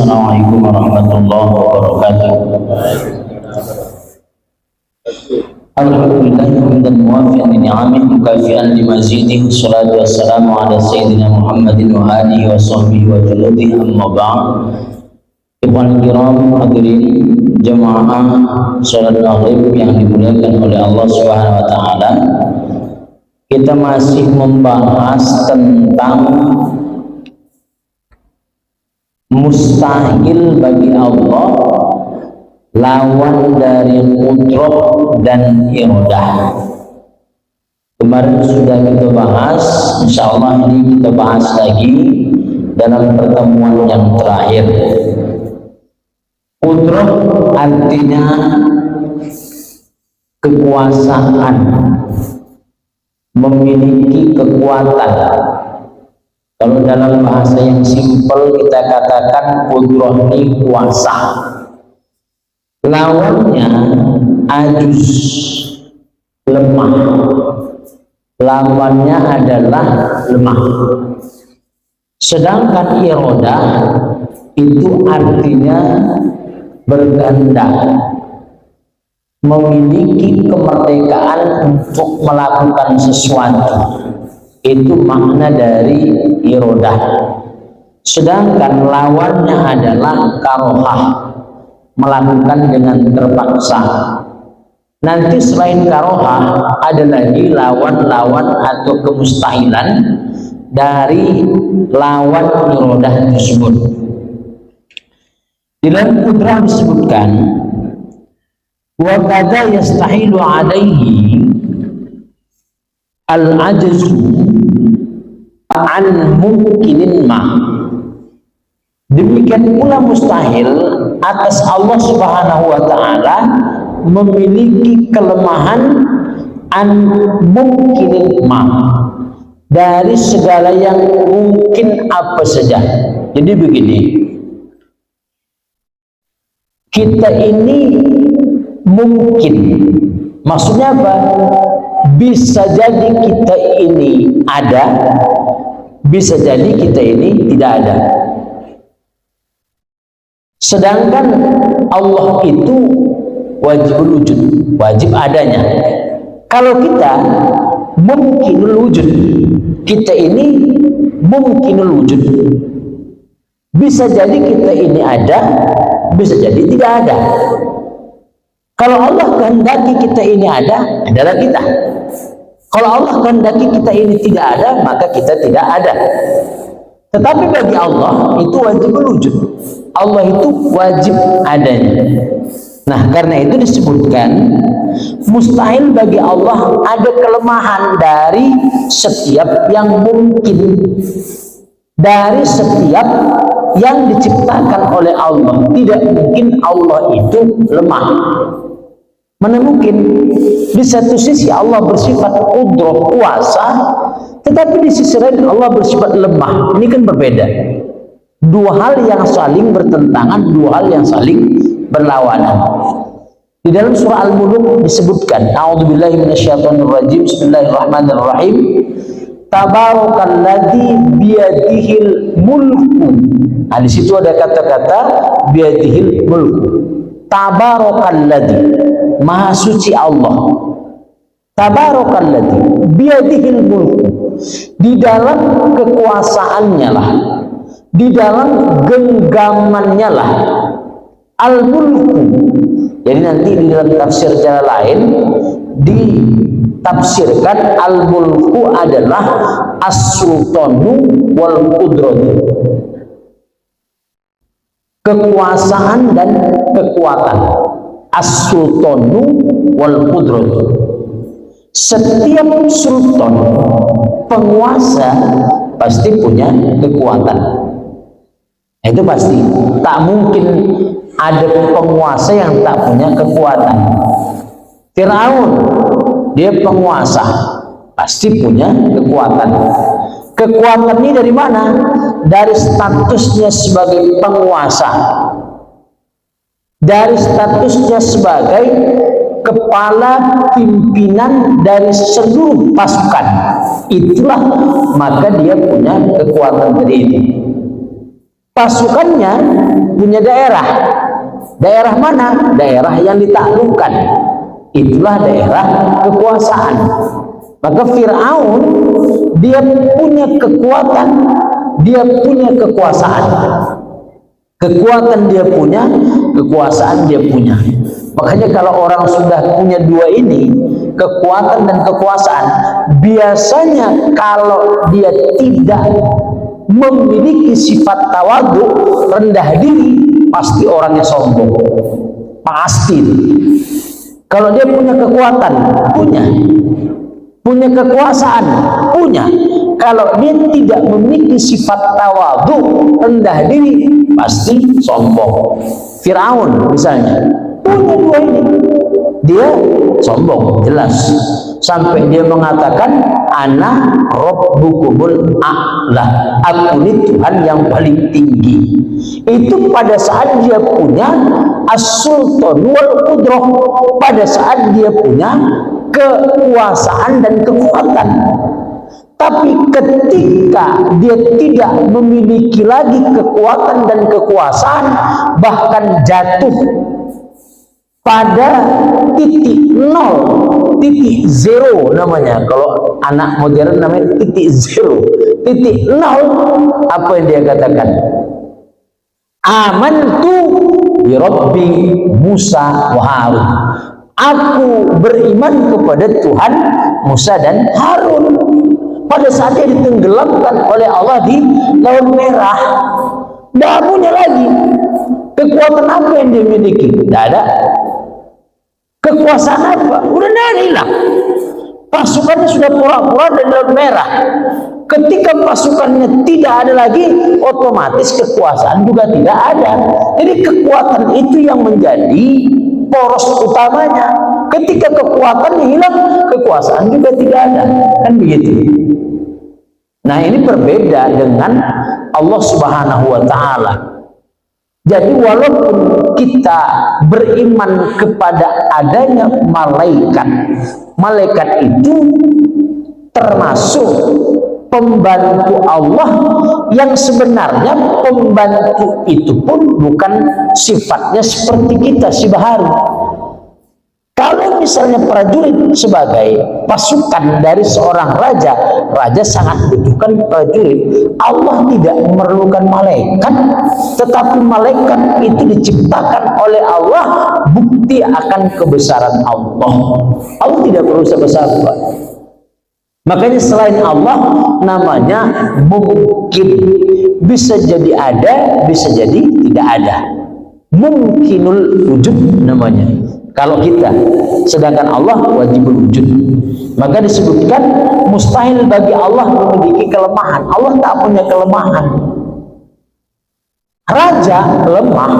Assalamualaikum warahmatullahi wabarakatuh. Alhamdulillah hamdan muwafiqan li ni'amihi mukafi'an li mazidihi salatu wassalamu ala sayyidina Muhammadin wa alihi wa sahbihi wa juludihi amma ba'd. Ikhwan kiram hadirin jamaah salat maghrib yang dimuliakan oleh Allah Subhanahu wa taala. Kita masih membahas tentang mustahil bagi Allah, lawan dari qudrah dan iradah. Kemarin sudah kita bahas, insya Allah ini kita bahas lagi dalam pertemuan yang terakhir. Qudrah artinya kekuasaan, memiliki kekuatan. Kalau dalam bahasa yang simpel kita katakan qudrah ini kuasa. Lawannya ajuz, lemah. Lawannya adalah lemah. Sedangkan iradah itu artinya berkehendak, memiliki kemerdekaan untuk melakukan sesuatu. Itu makna dari iradah. Sedangkan lawannya adalah karohah, melakukan dengan terpaksa. Nanti selain karohah ada lagi lawan-lawan atau kemustahilan dari lawan iradah tersebut. Di dalam qudrah disebutkan wa kadza yastahilu alaihi al-ajzu an mungkinin ma. Demikian pula mustahil atas Allah Subhanahu wa taala memiliki kelemahan an mungkinin ma, dari segala yang mungkin apa saja. Jadi begini, kita ini mungkin, maksudnya apa? Bisa jadi kita ini ada, bisa jadi kita ini tidak ada. Sedangkan Allah itu wajibul wujud, wajib adanya. Kalau kita mungkinul wujud, kita ini mungkinul wujud. Bisa jadi kita ini ada, bisa jadi tidak ada. Kalau Allah kehendaki kita ini ada, adalah kita. Kalau Allah kehendaki kita ini tidak ada, maka kita tidak ada. Tetapi bagi Allah itu wajib wujud. Allah itu wajib adanya. Nah, karena itu disebutkan mustahil bagi Allah ada kelemahan dari setiap yang mungkin, dari setiap yang diciptakan oleh Allah. Tidak mungkin Allah itu lemah. Mana mungkin? Di satu sisi Allah bersifat qudrah, kuasa, tetapi di sisi lain Allah bersifat lemah. Ini kan berbeda. Dua hal yang saling bertentangan, dua hal yang saling berlawanan. Di dalam surah Al-Mulk disebutkan, a'udzubillahi minasyaitonirrajim, bismillahirrahmanirrahim. Tabarakalladzi biyadihil mulku. Nah, di situ ada kata-kata biyadihil mulku. Tabarakalladzi, maha suci Allah. Tabarakalladzi biyadihil mulku. Di dalam kekuasaannya lah, di dalam genggamannya lah, al-mulku. Jadi nanti di dalam tafsir jalan lain ditafsirkan al-mulku adalah as-sultanu wal qudratu, kekuasaan dan kekuatan. As-sultanu wal qudratu, setiap sultan, penguasa pasti punya kekuatan. Itu pasti, tak mungkin ada penguasa yang tak punya kekuatan. Firaun, dia penguasa, pasti punya kekuatan. Kekuatan ini dari mana? Dari statusnya sebagai penguasa, dari statusnya sebagai kepala pimpinan dari seluruh pasukan. Itulah maka dia punya kekuatan tadi itu. pasukannya punya daerah. Daerah mana? Daerah yang ditaklukkan. Itulah daerah kekuasaan. Maka Fir'aun dia punya kekuatan, dia punya kekuasaan. Kekuatan dia punya, kekuasaan dia punya. Makanya kalau orang sudah punya dua ini, kekuatan dan kekuasaan, biasanya kalau dia tidak memiliki sifat tawadhu, rendah diri, pasti orangnya sombong. Pasti. Kalau dia punya kekuatan, punya kekuasaan, punya. Kalau dia tidak memiliki sifat tawadhu, rendah diri, pasti sombong. Fir'aun misalnya punya dua ini, dia sombong jelas, sampai dia mengatakan ana rabbukumul a'la, aku ini Tuhan yang paling tinggi. Itu pada saat dia punya as-sultan wal qudrah, pada saat dia punya kekuasaan dan kekuatan. Tapi ketika dia tidak memiliki lagi kekuatan dan kekuasaan, bahkan jatuh pada titik nol, titik zero namanya. Kalau anak modern namanya titik zero, titik nol. Apa yang dia katakan? Amantu bi Rabbi Musa wa Harun. Aku beriman kepada Tuhan Musa dan Harun. Pada saat dia ditenggelamkan oleh Allah di Laut Merah, tidak punya lagi kekuatan apa yang dia miliki, tidak ada. Kekuasaan apa? Udah hilang. Pasukannya sudah pura-pura di Laut Merah. Ketika pasukannya tidak ada lagi, otomatis kekuasaan juga tidak ada. Jadi kekuatan itu yang menjadi poros utamanya. Ketika kekuatannya hilang, kekuasaan juga tidak ada. Kan begitu. Nah, ini berbeda dengan Allah Subhanahu wa Ta'ala. Jadi walaupun kita beriman kepada adanya malaikat, malaikat itu termasuk pembantu Allah, yang sebenarnya pembantu itu pun bukan sifatnya seperti kita si bahari. Kalau misalnya prajurit sebagai pasukan dari seorang raja, raja sangat butuhkan prajurit. Allah tidak memerlukan malaikat, tetapi malaikat itu diciptakan oleh Allah, bukti akan kebesaran Allah. Allah tidak perlu siapa-siapa. Makanya selain Allah namanya mungkin, bisa jadi ada, bisa jadi tidak ada. Mungkinul wujud namanya. Kalau kita, sedangkan Allah wajibul wujud. Maka disebutkan mustahil bagi Allah memiliki kelemahan. Allah tak punya kelemahan. Raja lemah.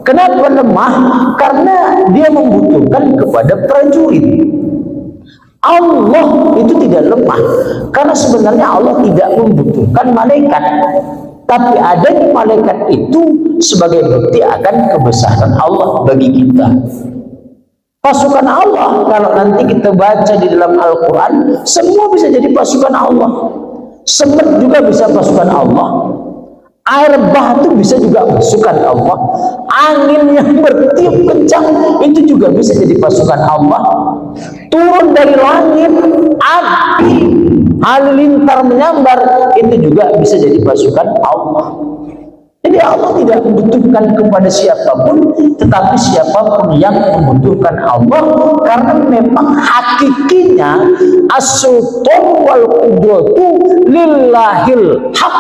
Kenapa lemah? Karena dia membutuhkan kepada prajurit. Allah itu tidak lemah, karena sebenarnya Allah tidak membutuhkan malaikat. Tapi adanya malaikat itu sebagai bukti akan kebesaran Allah bagi kita. Pasukan Allah, kalau nanti kita baca di dalam Al-Quran, semua bisa jadi pasukan Allah. Semut juga bisa pasukan Allah. Air bah itu bisa juga pasukan Allah. Angin yang bertiup kencang itu juga bisa jadi pasukan Allah. Turun dari langit, api, halilintar menyambar, itu juga bisa jadi pasukan Allah. Jadi Allah tidak membutuhkan kepada siapapun, tetapi siapapun yang membutuhkan Allah, karena memang hakikinya as-sultan wal qudratu lillahil haq.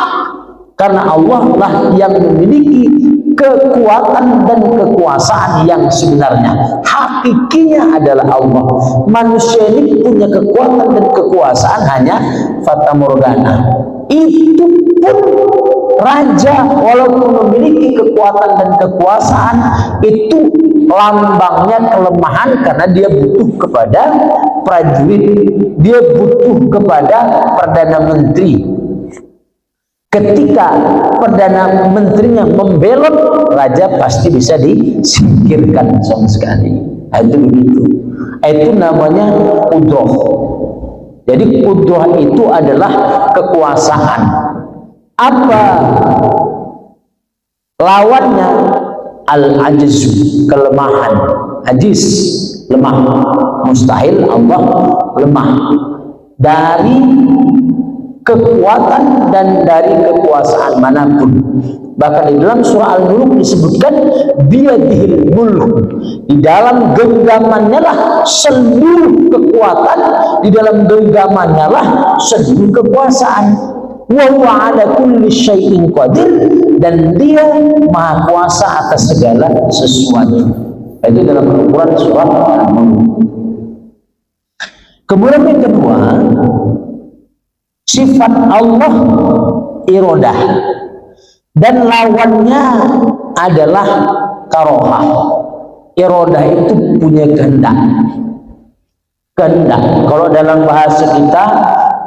Karena Allah lah yang memiliki kekuatan dan kekuasaan yang sebenarnya. Hakikinya adalah Allah. Manusia ini punya kekuatan dan kekuasaan hanya fata morgana. Itu pun raja walaupun memiliki kekuatan dan kekuasaan, itu lambangnya kelemahan, karena dia butuh kepada prajurit, dia butuh kepada perdana menteri. Ketika perdana menterinya membelot, raja pasti bisa disingkirkan sama sekali. Itu begitu. Itu namanya qudrah. Jadi qudrah itu adalah kekuasaan. Apa Lawannya al-ajzu, kelemahan. Ajiz, lemah. Mustahil Allah lemah dari kekuatan dan dari kekuasaan manapun. Bahkan di dalam surah Al-Mulk disebutkan biyadihil mulk, di dalam genggamannya lah seluruh kekuatan, di dalam genggamannya lah seluruh kekuasaan. Wa huwa ala kulli syai'in qadir, dan dia maha kuasa atas segala sesuatu. Itu dalam Al-Quran surah Al-Mulk. Kemudian yang kedua, sifat Allah iradah, dan lawannya adalah karohah. Iradah itu punya kehendak. Kehendak, kalau dalam bahasa kita,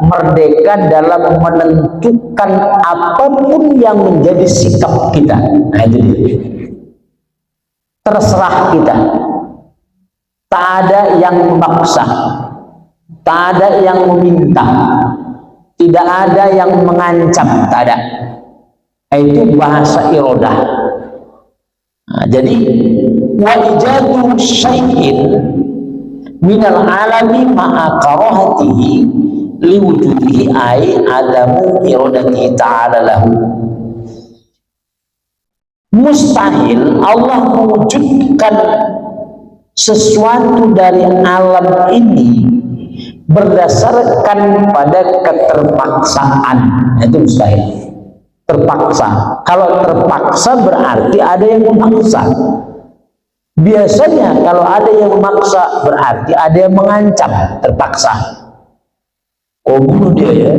merdeka dalam menentukan apapun yang menjadi sikap kita. Nah, jadi terserah kita. Tak ada yang memaksa, tak ada yang meminta, tidak ada yang mengancam, tak ada. Itu bahasa iradah. Nah, jadi wa ijadu syai'in minal alami ma'a karahatihi liwujudihi ay adamu iradatihi ta'ala lahu. Mustahil Allah mewujudkan sesuatu dari alam ini berdasarkan pada keterpaksaan. Itu mustahil. Terpaksa. Kalau terpaksa berarti ada yang memaksa. Biasanya kalau ada yang memaksa berarti ada yang mengancam. Terpaksa. Kau bunuh dia ya.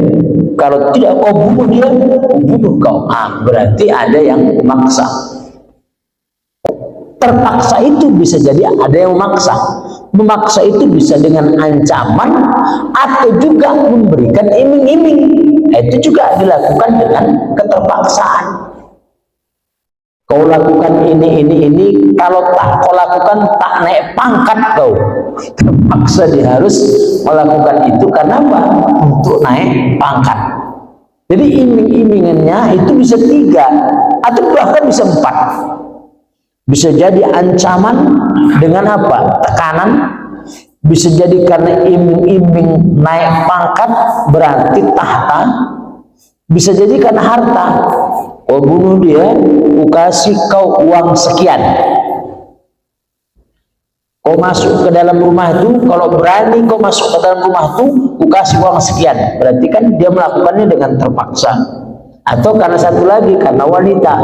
Kalau tidak kau bunuh dia, kau bunuh kau. Berarti ada yang memaksa. Terpaksa itu bisa jadi ada yang memaksa. Memaksa itu bisa dengan ancaman atau juga memberikan iming-iming. Itu juga dilakukan dengan keterpaksaan. Kau lakukan ini, kalau tak kau lakukan tak naik pangkat kau. Terpaksa dia harus melakukan itu karena apa? Untuk naik pangkat. Jadi iming-imingannya itu bisa 3 atau bahkan bisa 4. Bisa jadi ancaman dengan apa? Tekanan. Bisa jadi karena iming-iming naik pangkat berarti tahta. Bisa jadi karena harta. Kau bunuh dia, ku kasih kau uang sekian. Kau masuk ke dalam rumah itu, kalau berani kau masuk ke dalam rumah itu, ku kasih uang sekian. Berarti kan dia melakukannya dengan terpaksa. Atau karena satu lagi, karena wanita.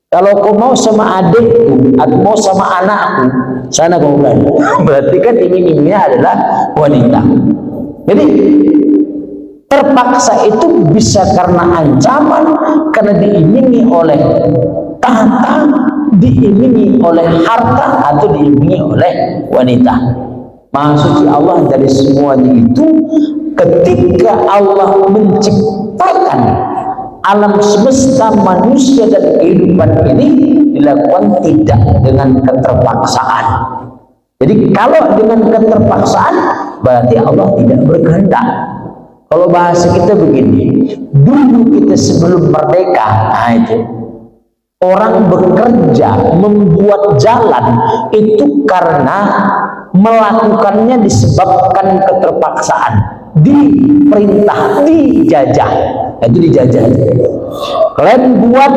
Kalau kau mau sama adikku atau mau sama anakku, sana kau berani. Berarti kan iming-imingnya adalah wanita. Jadi terpaksa itu bisa karena ancaman, karena diimingi oleh tahta, diimingi oleh harta, atau diimingi oleh wanita. Maha suci Allah dari semuanya itu. Ketika Allah menciptakan alam semesta, manusia dan kehidupan ini dilakukan tidak dengan keterpaksaan. Jadi kalau dengan keterpaksaan berarti Allah tidak berkehendak. Kalau bahasa kita begini, dulu kita sebelum merdeka, itu orang bekerja membuat jalan itu karena melakukannya disebabkan keterpaksaan, diperintah, dijajah. Itu dijajah. Kalian buat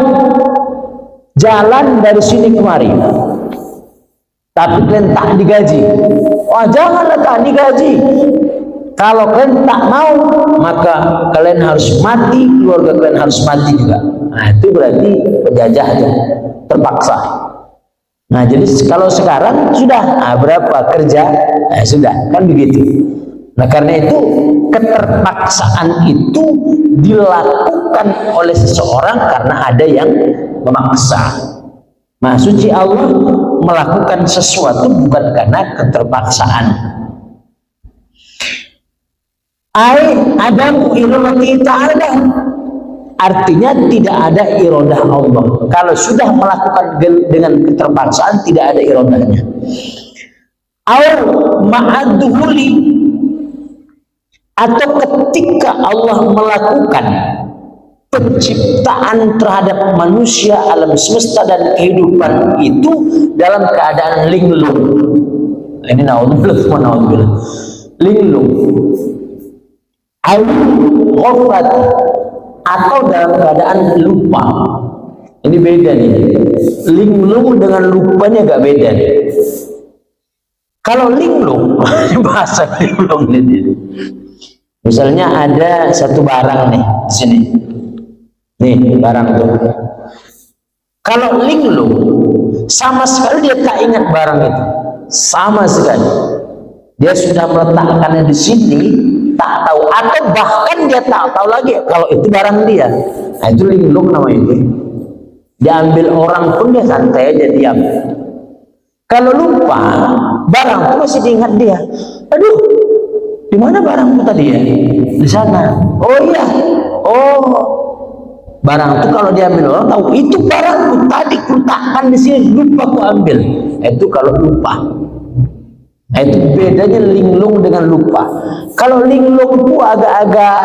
jalan dari sini kemari, tapi kalian tak digaji. Wah, janganlah tak digaji. Kalau kalian tak mau, maka kalian harus mati, keluarga kalian harus mati juga. Nah, itu berarti penjajah aja, terpaksa. Nah, jadi kalau sekarang sudah, berapa kerja? Sudah, kan begitu. Nah, karena itu keterpaksaan itu dilakukan oleh seseorang karena ada yang memaksa. Maha suci Allah melakukan sesuatu bukan karena keterpaksaan. Adamu iradati ta'ala, artinya tidak ada iradah Allah. Kalau sudah melakukan dengan keterpaksaan tidak ada iradahnya. Ma'adhuli, atau ketika Allah melakukan penciptaan terhadap manusia, alam semesta dan kehidupan itu dalam keadaan linglung. Ini naudzubillah, linglung, ghaflat, atau dalam keadaan lupa. Ini beda nih. Linglung dengan lupanya agak beda nih. Kalau linglung, bahasa linglung ini. Misalnya ada satu barang nih di sini. Nih barang itu. Kalau linglung, sama sekali dia tak ingat barang itu. Sama sekali. Dia sudah meletakkannya di sini, tak tahu, atau bahkan dia tak tahu lagi kalau itu barang dia. Nah, itu linglung namanya itu. Diambil orang pun dia santai aja, diam. Kalau lupa, barang itu masih diingat dia. Aduh, di mana barangku tadi ya? Di sana. Oh iya. Oh, barang itu kalau diambil orang tahu itu barangku tadi kuletakkan di sini, lupa ku ambil. Itu kalau lupa. Itu bedanya linglung dengan lupa. Kalau linglung itu agak-agak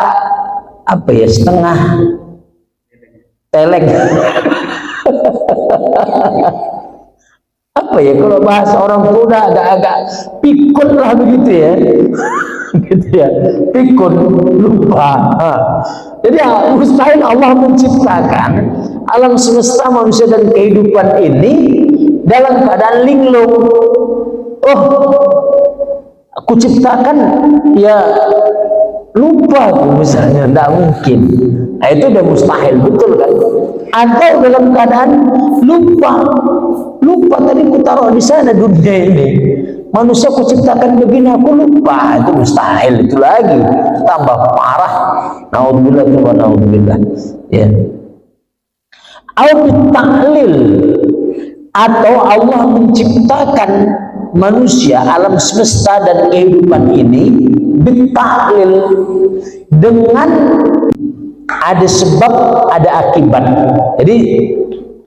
apa ya, setengah teleng. Apa ya, kalau bahasa orang tua agak-agak pikun lah begitu ya. Gitu ya, pikun, lupa. Jadi mustahil Allah menciptakan alam semesta, manusia dan kehidupan ini dalam keadaan linglung. Oh, aku ciptakan ya lupa misalnya, tidak mungkin. Nah, itu udah mustahil, betul kan? Atau dalam keadaan lupa tadi ku taruh di sana dunia ini, manusia ku ciptakan begini, aku lupa. Itu mustahil, itu lagi tambah parah. Naudzubillah wa naudzubillah. Ya. Ta'lil, atau Allah menciptakan manusia, alam semesta dan kehidupan ini bitaklil, dengan ada sebab, ada akibat. Jadi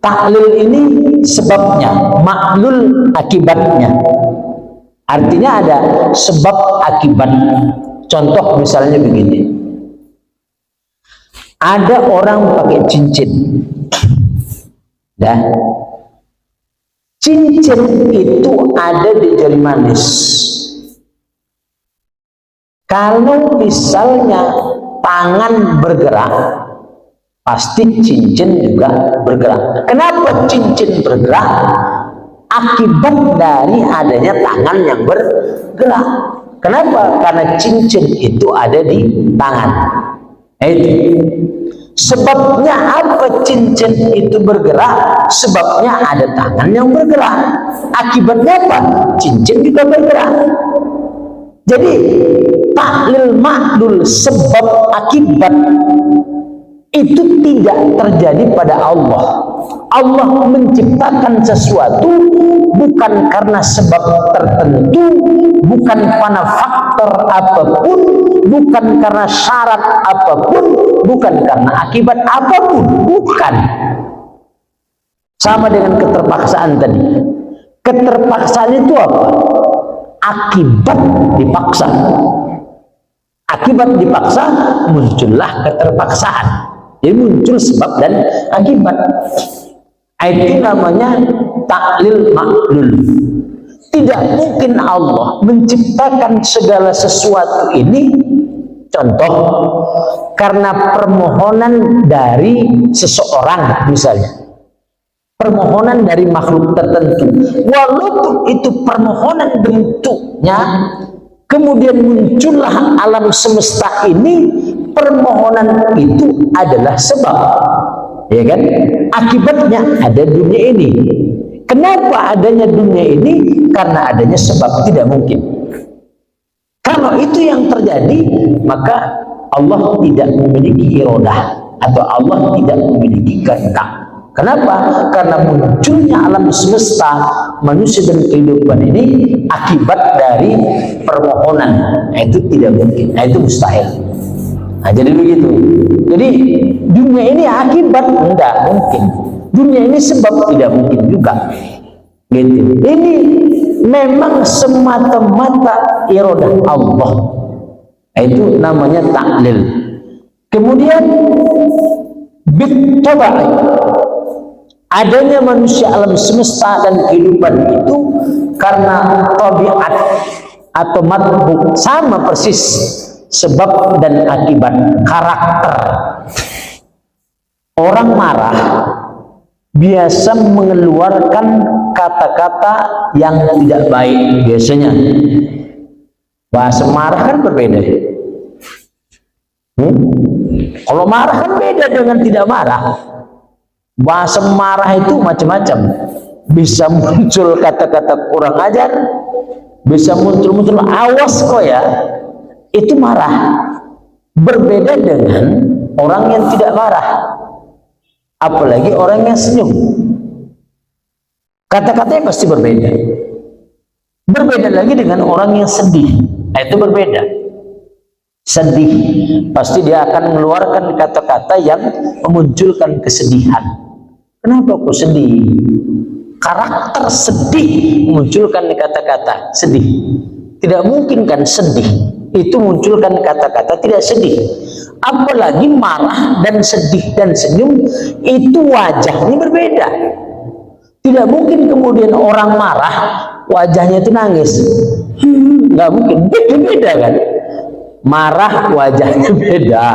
taklil ini sebabnya, maklul akibatnya. Artinya ada sebab akibat. Contoh misalnya begini. Ada orang pakai cincin. Ya. Cincin itu ada di jari manis. Kalau misalnya tangan bergerak, pasti cincin juga bergerak. Kenapa cincin bergerak? Akibat dari adanya tangan yang bergerak. Kenapa? Karena cincin itu ada di tangan. Itu sebabnya apa cincin itu bergerak? Sebabnya ada tangan yang bergerak. Akibatnya apa? Cincin juga bergerak. Jadi taklil maklul, sebab akibat itu tidak terjadi pada Allah. Allah menciptakan sesuatu bukan karena sebab tertentu, bukan karena faktor apapun, bukan karena syarat apapun, bukan karena akibat apapun, bukan. Sama dengan keterpaksaan tadi. Keterpaksaan itu apa? Akibat dipaksa. Akibat dipaksa, muncullah keterpaksaan. Jadi muncul sebab dan akibat. Itu namanya taklil maklul. Tidak mungkin Allah menciptakan segala sesuatu ini, contoh, karena permohonan dari seseorang misalnya. Permohonan dari makhluk tertentu. Walaupun itu permohonan bentuknya, kemudian muncullah alam semesta ini, permohonan itu adalah sebab, ya kan? Akibatnya ada dunia ini. Kenapa adanya dunia ini? Karena adanya sebab, tidak mungkin. Kalau itu yang terjadi, maka Allah tidak memiliki iradah, atau Allah tidak memiliki kehendak. Kenapa? Karena munculnya alam semesta, manusia dan kehidupan ini akibat dari permohonan. Nah, itu tidak mungkin. Nah, itu mustahil. Nah, jadi begitu. Jadi dunia ini akibat, enggak mungkin. Dunia ini sebab, tidak mungkin juga. Gitu. Ini memang semata-mata iradah Allah. Nah, itu namanya taklil. Kemudian Bitabai, adanya manusia alam semesta dan kehidupan itu karena tabiat atau matbuk, sama persis sebab dan akibat, karakter. Orang marah biasa mengeluarkan kata-kata yang tidak baik biasanya. Bahasa marah kan berbeda. Kalau marah kan beda dengan tidak marah. Bahasa marah itu macam-macam. Bisa muncul kata-kata kurang ajar, bisa muncul awas kok ya. Itu marah. Berbeda dengan orang yang tidak marah. Apalagi orang yang senyum. Kata-katanya pasti berbeda. Berbeda lagi dengan orang yang sedih. Nah, itu berbeda. Sedih, pasti dia akan mengeluarkan kata-kata yang memunculkan kesedihan. Kenapa kok sedih? Karakter sedih memunculkan kata-kata sedih. Tidak mungkin kan sedih itu munculkan kata-kata tidak sedih. Apalagi marah dan sedih dan senyum itu wajahnya berbeda. Tidak mungkin kemudian orang marah wajahnya itu nangis. Nggak mungkin, beda kan? Marah wajahnya beda,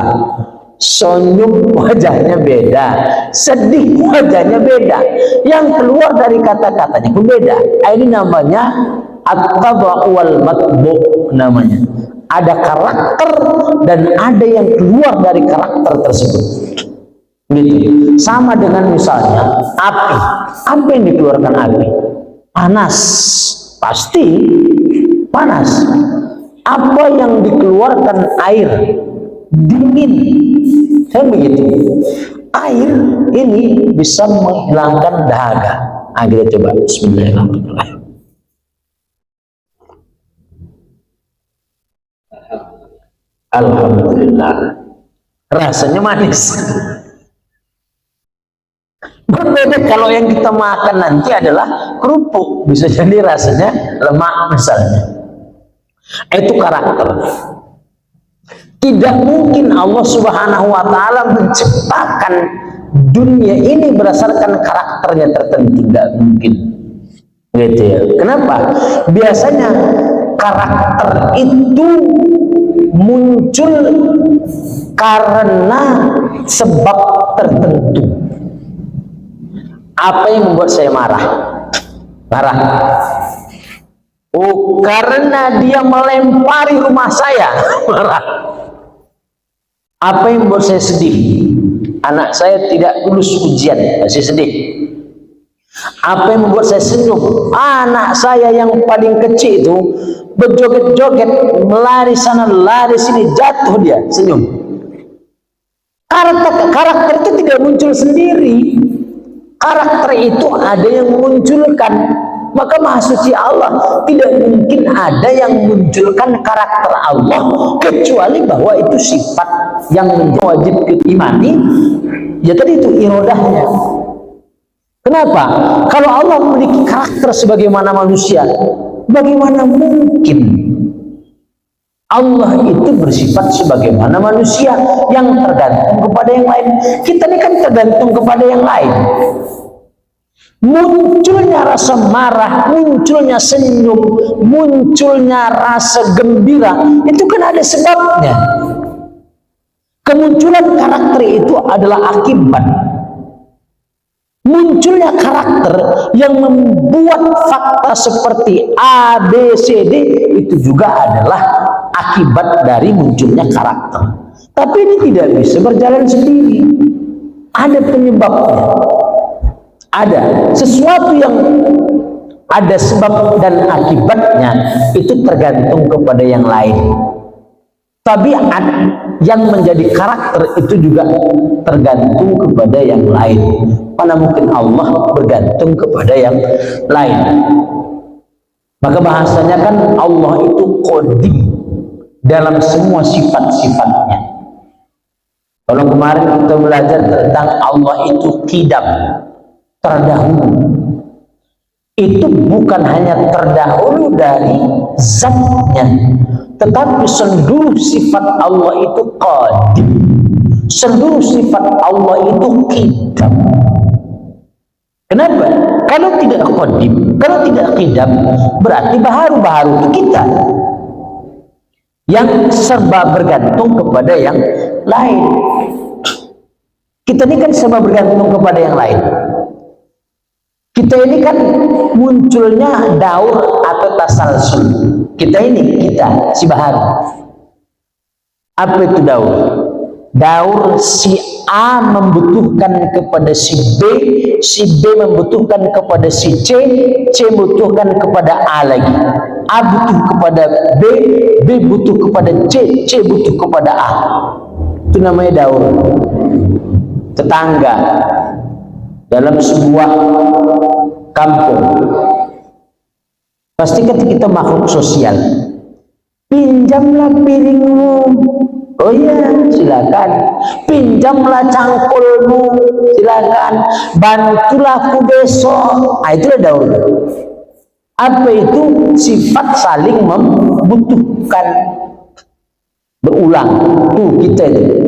senyum wajahnya beda, sedih wajahnya beda, yang keluar dari kata-katanya pun beda. Ini namanya at-taba'u wal matbu' namanya. Ada karakter dan ada yang keluar dari karakter tersebut. Gitu. Sama dengan misalnya api. Apa yang dikeluarkan api? Panas. Pasti panas. Apa yang dikeluarkan air? Dingin. Kan begitu. Air ini bisa menghilangkan dahaga. Nah, kita coba. Bismillahirrahmanirrahim. Alhamdulillah. Rasanya manis. Berbeda kalau yang kita makan nanti adalah kerupuk. Bisa jadi rasanya lemak misalnya. Itu karakter. Tidak mungkin Allah Subhanahu wa Ta'ala menciptakan dunia ini berdasarkan karakternya tertentu. Tidak mungkin. Gitu ya. Kenapa? Biasanya karakter itu muncul karena sebab tertentu. Apa yang membuat saya marah? Marah. Oh, karena dia melempari rumah saya. Marah. Apa yang membuat saya sedih? Anak saya tidak lulus ujian, masih sedih. Apa yang membuat saya senyum? Anak saya yang paling kecil itu berjoget-joget, melari sana, lari sini, jatuh dia, senyum. Karakter itu tidak muncul sendiri. Karakter itu ada yang memunculkan. Maka Maha Suci Allah tidak mungkin ada yang memunculkan karakter Allah kecuali bahwa itu sifat yang wajib diimani. Ya tadi itu irodahnya. Kenapa? Kalau Allah memiliki karakter sebagaimana manusia, bagaimana mungkin Allah itu bersifat sebagaimana manusia yang tergantung kepada yang lain? Kita ini kan tergantung kepada yang lain. Munculnya rasa marah, munculnya senyum, munculnya rasa gembira, itu kan ada sebabnya. Kemunculan karakter itu adalah akibat. Munculnya karakter yang membuat fakta seperti A, B, C, D itu juga adalah akibat dari munculnya karakter. Tapi ini tidak bisa berjalan sendiri. Ada penyebabnya. Ada sesuatu yang ada sebab dan akibatnya, itu tergantung kepada yang lain. Tabiat yang menjadi karakter itu juga tergantung kepada yang lain. Mana mungkin Allah bergantung kepada yang lain? Maka bahasanya kan Allah itu qadim dalam semua sifat-sifatnya. Kalau kemarin kita belajar tentang Allah itu qidam, terdahulu. Itu bukan hanya terdahulu dari zatnya, tetapi seluruh sifat Allah itu qadim. Seluruh sifat Allah itu qidam. Kenapa? Kalau tidak qadim, kalau tidak qidam, berarti baharu itu kita yang serba bergantung kepada yang lain. Kita ini kan serba bergantung kepada yang lain. Kita ini kan munculnya daur atau tasalsul. Kita si baharu. Apa itu daur? Daur si A membutuhkan kepada si B membutuhkan kepada si C membutuhkan kepada A lagi. A butuh kepada B butuh kepada C butuh kepada A. Itu namanya daur. Tetangga dalam sebuah kampung. Pasti kan kita makhluk sosial. Pinjamlah piringmu. Oh iya, silakan. Pinjamlah cangkulmu. Silakan. Bantulah aku besok. Itulah daur. Apa itu? Sifat saling membutuhkan. Berulang. Tuh kita itu.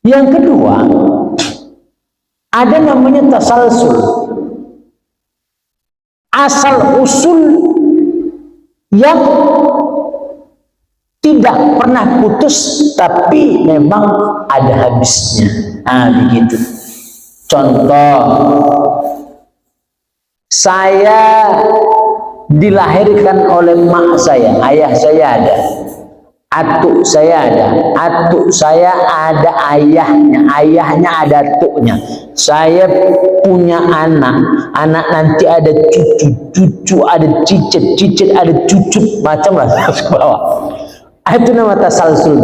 Yang kedua, ada namanya tasalsul. Asal usul yang tidak pernah putus, tapi memang ada habisnya. Begitu. Contoh, saya dilahirkan oleh mak saya, ayah saya ada, atuk saya ada, atuk saya ada ayahnya, ayahnya ada atuknya. Saya punya anak nanti ada cucu ada cicit ada cucu, macam lah terus ke bawah. Itu nama tasalsul.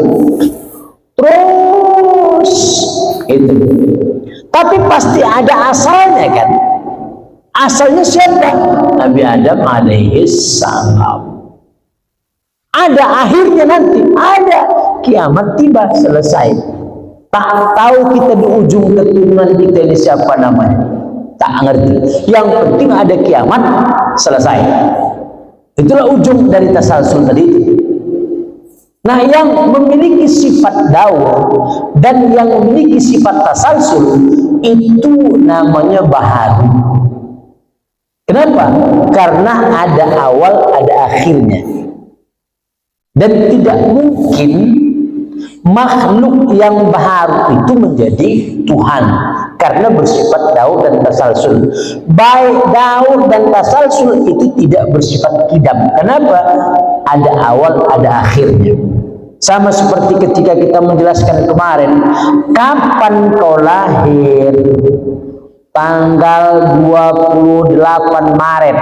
Terus itu. Tapi pasti ada asalnya kan? Asalnya siapa? Nabi Adam alaihi salam. Ada akhirnya nanti, ada kiamat tiba, selesai. Tak tahu kita di ujung keturunan kita ini siapa namanya, tak ngerti. Yang penting ada kiamat, selesai. Itulah ujung dari tasalsul tadi itu. Nah, yang memiliki sifat daur dan yang memiliki sifat tasalsul itu namanya baharu. Kenapa? Karena ada awal, ada akhirnya. Dan tidak mungkin makhluk yang baharu itu menjadi Tuhan karena bersifat daur dan tasalsul. Baik daur dan tasalsul itu tidak bersifat qidam. Kenapa? Ada awal, ada akhirnya. Sama seperti ketika kita menjelaskan kemarin, kapan kau lahir? Tanggal 28 Maret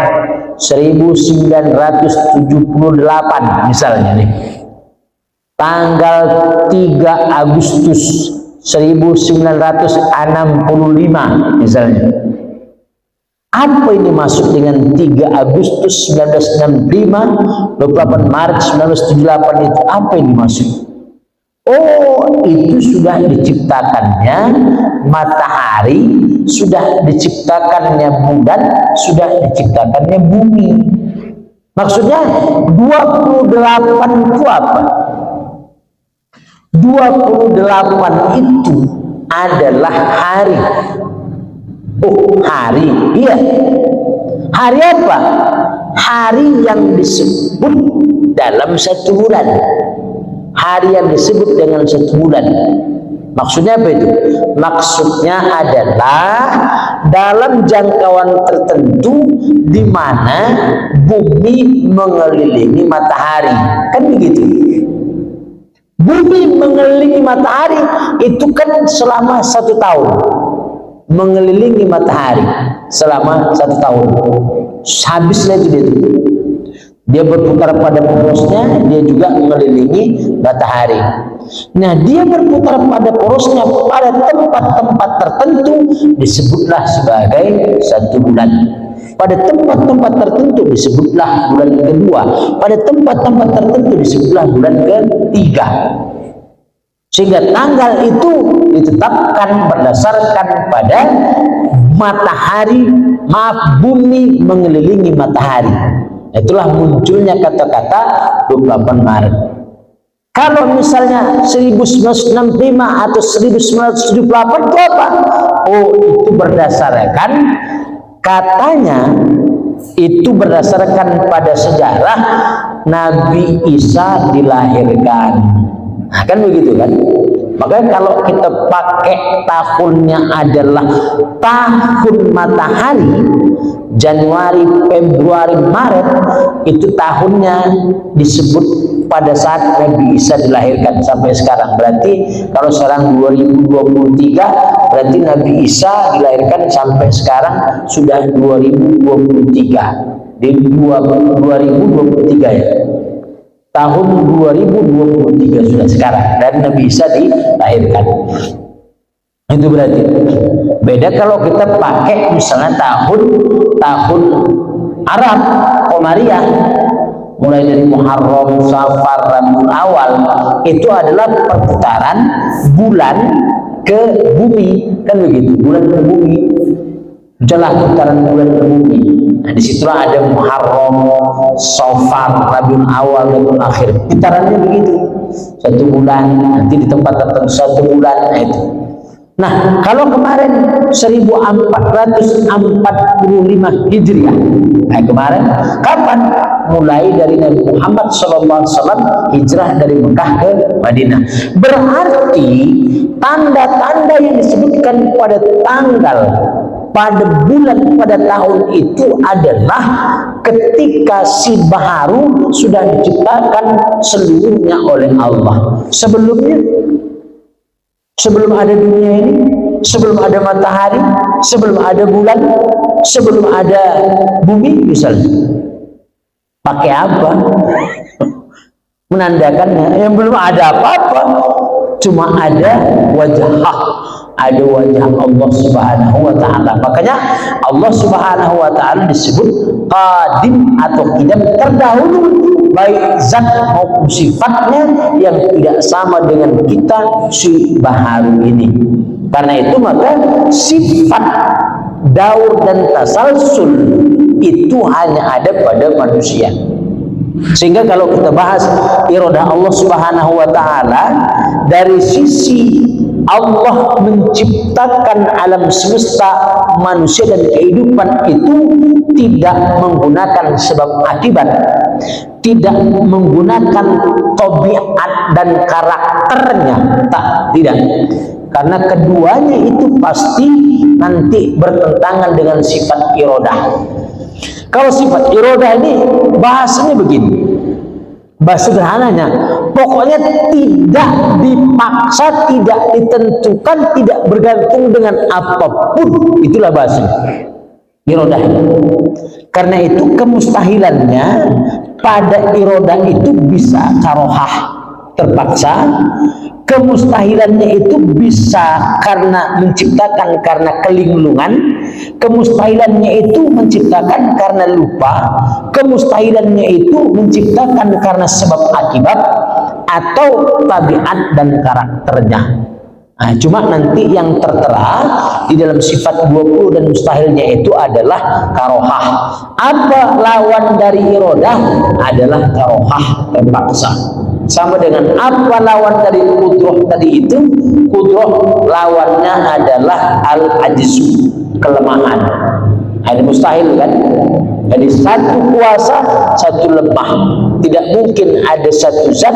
1978 misalnya nih. Tanggal 3 Agustus 1965 misalnya. Apa ini maksud dengan 3 Agustus 1965, 28 Maret 1978 itu? Apa ini maksud? Oh, itu sudah diciptakannya matahari, sudah diciptakannya bulan, sudah diciptakannya bumi. Maksudnya 28 itu apa? 28 itu adalah hari. Oh, hari. Iya. Hari apa? Hari yang disebut dalam satu bulan. Hari yang disebut dengan satu bulan. Maksudnya apa itu? Maksudnya adalah dalam jangkauan tertentu di mana bumi mengelilingi matahari. Kan begitu? Bumi mengelilingi matahari itu kan selama 1 tahun. Mengelilingi matahari selama 1 tahun. Habislah itu dia berputar pada porosnya, dia juga mengelilingi matahari. Nah, dia berputar pada porosnya pada tempat-tempat tertentu disebutlah sebagai 1 bulan. Pada tempat-tempat tertentu disebutlah bulan kedua. Pada tempat-tempat tertentu disebutlah bulan ketiga. Sehingga tanggal itu ditetapkan berdasarkan pada matahari, bumi mengelilingi matahari. Itulah munculnya kata-kata 28 Maret. Kalau misalnya 1965 atau 1978 itu apa? Oh, itu berdasarkan katanya, itu berdasarkan pada sejarah Nabi Isa dilahirkan. Nah, kan begitu kan? Makanya kalau kita pakai tahunnya adalah tahun matahari, Januari, Februari, Maret, itu tahunnya disebut pada saat Nabi Isa dilahirkan sampai sekarang. Berarti kalau sekarang 2023, berarti Nabi Isa dilahirkan sampai sekarang sudah 2023. Di 2023 ya. Tahun 2023 sudah sekarang, dan Nabi Isa dilahirkan. Itu berarti beda kalau kita pakai misalnya tahun Arab Qamariyah, mulai dari Muharram, Safar, Rabiul Awal, itu adalah perputaran bulan ke bumi, kan begitu, bulan ke bumi, jalan putaran bulan ke bumi. Nah, disitulah ada Muharram, Safar, Rabiul Awal, Rabiul Akhir, putarannya begitu, satu bulan, nanti di tempat tertentu satu bulan. Nah, itu. Nah, kalau kemarin 1445 Hijriah, nah kemarin kapan? Mulai dari Nabi Muhammad SAW hijrah dari Mekah ke Madinah. Berarti tanda-tanda yang disebutkan pada tanggal, pada bulan, pada tahun itu adalah ketika si baharu sudah diciptakan seluruhnya oleh Allah. Sebelum ada dunia ini, sebelum ada matahari, sebelum ada bulan, sebelum ada bumi misalnya. Pakai apa? Menandakannya yang belum ada apa-apa, cuma ada wajah Allah Subhanahu wa ta'ala. Makanya Allah Subhanahu wa ta'ala disebut qadim atau qidam, terdahulu, baik zat maupun sifatnya yang tidak sama dengan kita si baharu ini. Karena itu maka sifat daur dan tasalsul itu hanya ada pada manusia. Sehingga kalau kita bahas iradah Allah Subhanahu wa ta'ala, dari sisi Allah menciptakan alam semesta, manusia dan kehidupan itu tidak menggunakan sebab akibat, tidak menggunakan tabiat dan karakternya, tidak. Karena keduanya itu pasti nanti bertentangan dengan sifat iradah. Kalau sifat iradah ini bahasanya begini, bahasa sederhananya, pokoknya tidak dipaksa, tidak ditentukan, tidak bergantung dengan apapun, itulah bahasa iradah. Karena itu kemustahilannya pada iradah itu bisa karohah, terpaksa. Kemustahilannya itu bisa karena menciptakan karena kelinglungan, kemustahilannya itu menciptakan karena lupa, kemustahilannya itu menciptakan karena sebab akibat atau tabiat dan karakternya. Nah, cuma nanti yang tertera di dalam sifat 20 dan mustahilnya itu adalah karohah. Apa lawan dari iradah? Adalah karohah, terpaksa. Sama dengan apa lawan dari kudroh tadi itu? Kudroh lawannya adalah al-ajzu, kelemahan. Ada mustahil kan? Jadi satu kuasa, satu lemah. Tidak mungkin ada satu zat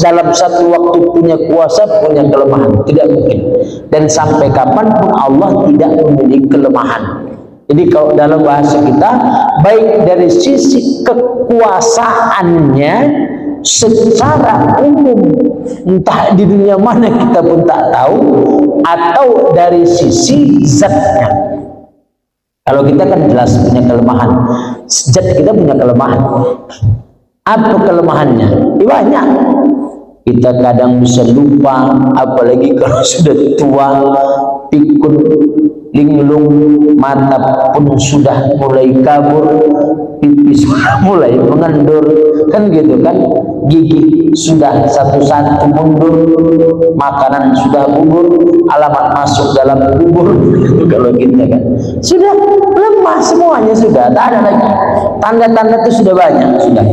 dalam satu waktu punya kuasa, punya kelemahan. Tidak mungkin. Dan sampai kapanpun Allah tidak memiliki kelemahan. Jadi kalau dalam bahasa kita, baik dari sisi kekuasaannya secara umum, entah di dunia mana kita pun tak tahu, atau dari sisi zatnya. Kalau kita kan jelas punya kelemahan, zat kita punya kelemahan. Apa kelemahannya? Banyak. Kita kadang bisa lupa, apalagi kalau sudah tua, pikun, linglung, mata pun sudah mulai kabur, pipi sudah mulai mengendur, kan gitu kan, gigi sudah satu-satu mundur, makanan sudah bubur, alamat masuk dalam kubur, itu kalau kita kan sudah lemah semuanya, sudah tak ada lagi, tanda-tanda itu sudah banyak, sudah.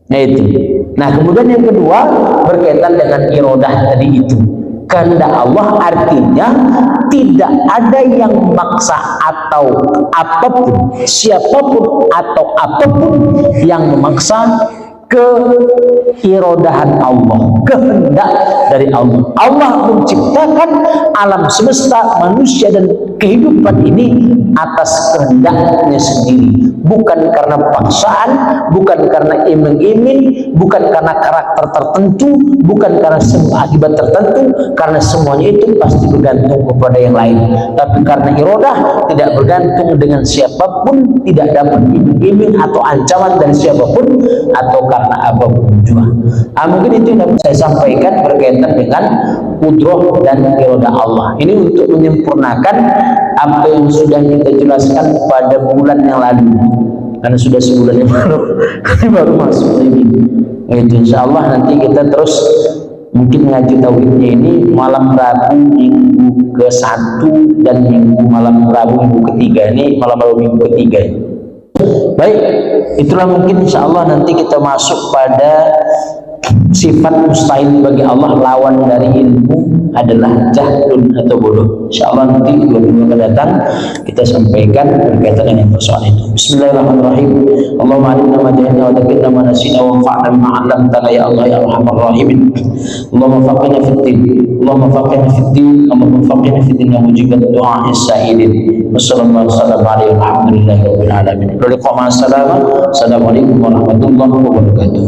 Nah itu. Nah kemudian yang kedua berkaitan dengan iradah tadi itu. Kehendak Allah artinya tidak ada yang memaksa atau apapun, siapapun atau apapun yang memaksa keirodahan Allah, kehendak dari Allah. Allah menciptakan alam semesta, manusia dan kehidupan ini atas kehendaknya sendiri, bukan karena paksaan, bukan karena iming-iming, bukan karena karakter tertentu, bukan karena sebuah akibat tertentu, karena semuanya itu pasti bergantung kepada yang lain. Tapi karena irodah tidak bergantung dengan siapapun, tidak dapat iming-iming atau ancaman dari siapapun, atau karena apapun juga. Mungkin itu yang dapat saya sampaikan berkaitan dengan kudroh dan irodah Allah. Ini untuk menyempurnakan apa yang sudah kita jelaskan pada bulan yang lalu, karena sudah sebulan yang lalu baru masuk lagi. Itu insya Allah nanti kita terus mungkin ngaji tauhidnya ini malam Rabu minggu ke-1 dan malam Rabu minggu ketiga ini, malam Rabu minggu ketiga ini. Baik, itulah mungkin insya Allah nanti kita masuk pada sifat mustahil bagi Allah. Lawan dari ilmu adalah jahlun atau bodoh. Insya Allah nanti dua datang kita sampaikan berkaitan dengan persoalan itu. Bismillahirrahmanirrahim. Allahumma alimna ma jahilna wa dzakirna ma nasina wa anfa'na bima 'allamtana ya Allah ya arhamar rahimin. Allahumma faqihna fid din, Allahumma faqihna fid din, Allahumma faqihna fid din wa mujibad du'a as-sa'ilin. Wassalamualaikum warahmatullahi wabarakatuh. Assalamualaikum warahmatullahi wabarakatuh.